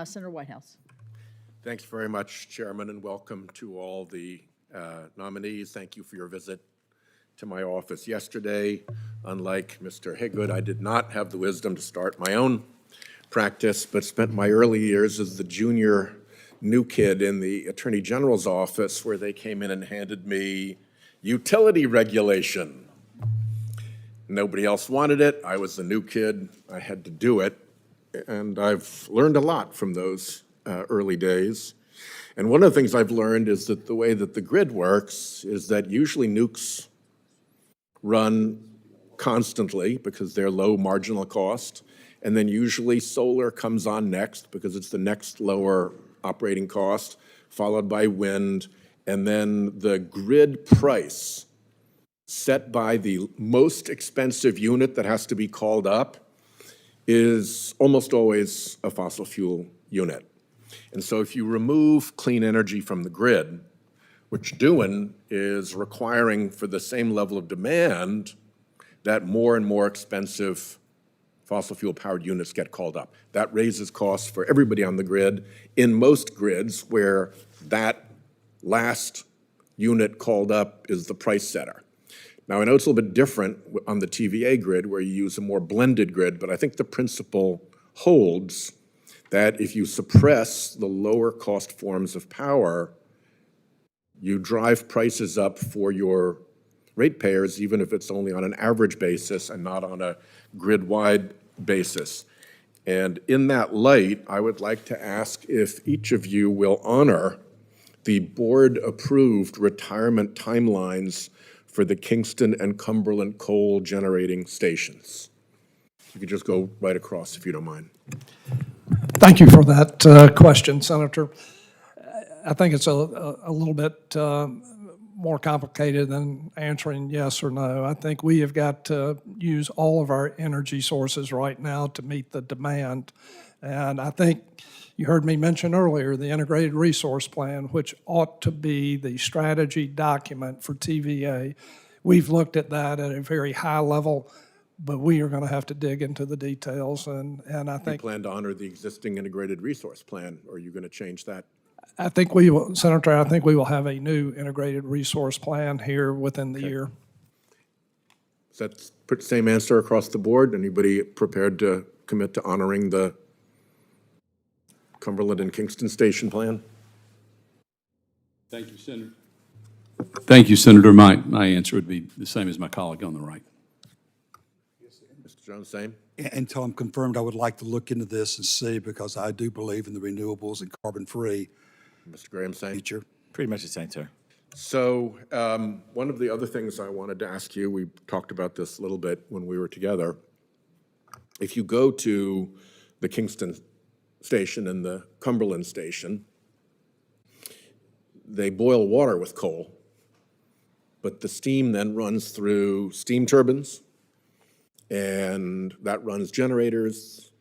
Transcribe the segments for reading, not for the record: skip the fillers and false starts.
Senator Whitehouse. Thanks very much, Chairman, and welcome to all the nominees. Thank you for your visit to my office yesterday. Unlike Mr. Higgood, I did not have the wisdom to start my own practice, but spent my early years as the junior new kid in the Attorney General's office, where they came in and handed me utility regulation. Nobody else wanted it. I was the new kid. I had to do it. And I've learned a lot from those early days. And one of the things I've learned is that the way that the grid works is that usually nukes run constantly because they're low marginal cost. And then usually solar comes on next because it's the next lower operating cost, followed by wind. And then the grid price set by the most expensive unit that has to be called up is almost always a fossil fuel unit. And so if you remove clean energy from the grid, what you're doing is requiring for the same level of demand that more and more expensive fossil fuel powered units get called up. That raises costs for everybody on the grid. In most grids where that last unit called up is the price setter. Now, I know it's a little bit different on the TVA grid where you use a more blended grid, but I think the principle holds that if you suppress the lower cost forms of power, you drive prices up for your ratepayers, even if it's only on an average basis and not on a grid-wide basis. And in that light, I would like to ask if each of you will honor the board-approved retirement timelines for the Kingston and Cumberland coal generating stations. You could just go right across if you don't mind. Thank you for that question, Senator. I think it's a little bit more complicated than answering yes or no. I think we have got to use all of our energy sources right now to meet the demand. And I think you heard me mention earlier the Integrated Resource Plan, which ought to be the strategy document for TVA. We've looked at that at a very high level, but we are going to have to dig into the details. And I think You plan to honor the existing Integrated Resource Plan, or are you going to change that? I think we will, Senator, I think we will have a new Integrated Resource Plan here within the year. Is that the same answer across the board? Anybody prepared to commit to honoring the Cumberland and Kingston Station Plan? Thank you, Senator. Thank you, Senator. My answer would be the same as my colleague on the right. Mr. Jones, same? Until I'm confirmed, I would like to look into this and see, because I do believe in the renewables and carbon-free Mr. Graham, same? future. Pretty much the same, sir. So one of the other things I wanted to ask you, we talked about this a little bit when we were together. If you go to the Kingston station and the Cumberland station, they boil water with coal, but the steam then runs through steam turbines, and that runs generators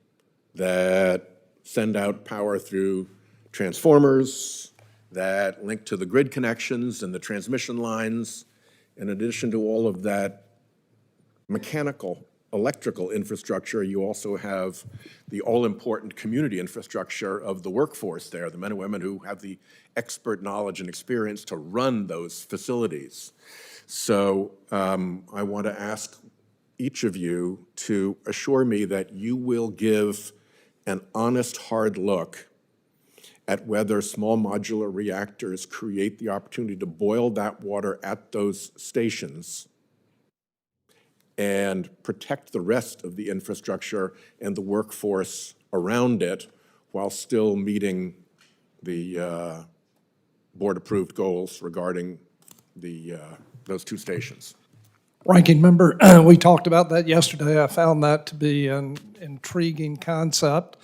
that send out power through transformers that link to the grid connections and the transmission lines. In addition to all of that mechanical, electrical infrastructure, you also have the all-important community infrastructure of the workforce there, the men and women who have the expert knowledge and experience to run those facilities. So I want to ask each of you to assure me that you will give an honest, hard look at whether small modular reactors create the opportunity to boil that water at those stations and protect the rest of the infrastructure and the workforce around it while still meeting the board-approved goals regarding those two stations. Ranking Member, we talked about that yesterday. I found that to be an intriguing concept.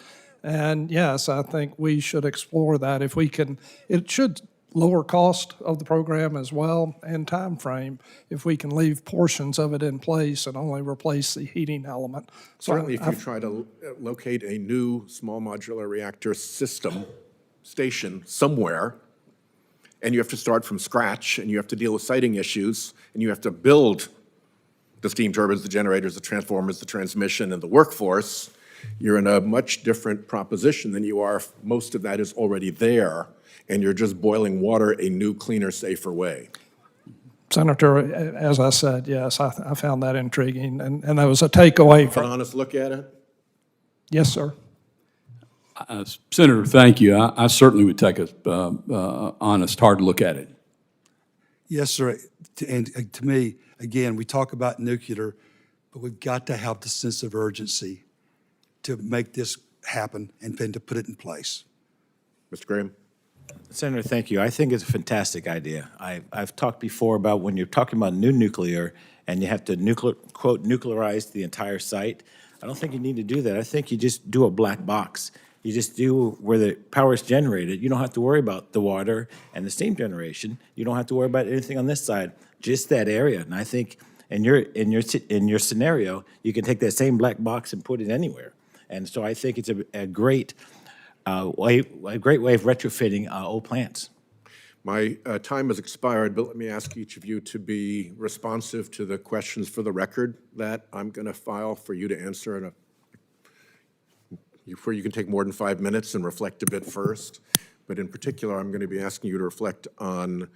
And yes, I think we should explore that if we can. It should lower cost of the program as well and time frame if we can leave portions of it in place and only replace the heating element. Certainly, if you try to locate a new small modular reactor station somewhere, and you have to start from scratch, and you have to deal with siting issues, and you have to build the steam turbines, the generators, the transformers, the transmission, and the workforce, you're in a much different proposition than you are if most of that is already there, and you're just boiling water a new, cleaner, safer way. Senator, as I said, yes, I found that intriguing, and that was a takeaway An from, honest look at it? yes, sir. Senator, thank you. I certainly would take a honest, hard look at it. Yes, sir. And to me, again, we talk about nuclear, but we've got to have the sense of urgency to make this happen and then to put it in place. Mr. Graham? Senator, thank you. I think it's a fantastic idea. I've talked before about when you're talking about new nuclear and you have to quote, nuclearize the entire site. I don't think you need to do that. I think you just do a black box. You just do where the power is generated. You don't have to worry about the water and the steam generation. You don't have to worry about anything on this side, just that area. And I think in your scenario, you can take that same black box and put it anywhere. And so I think it's a great way of retrofitting old plants. My time has expired, but let me ask each of you to be responsive to the questions for the record that I'm going to file for you to answer in where you can take more than 5 minutes and reflect a bit first. But in particular, I'm going to be asking you to reflect on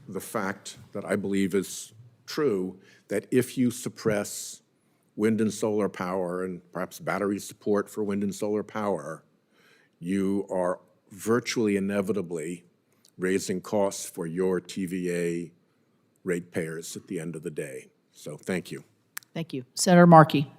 the fact that I believe is true, that if you suppress wind and solar power and perhaps battery support for wind and solar power, you are virtually inevitably raising costs for your TVA ratepayers at the end of the day. So thank you. Thank you. Senator Markey.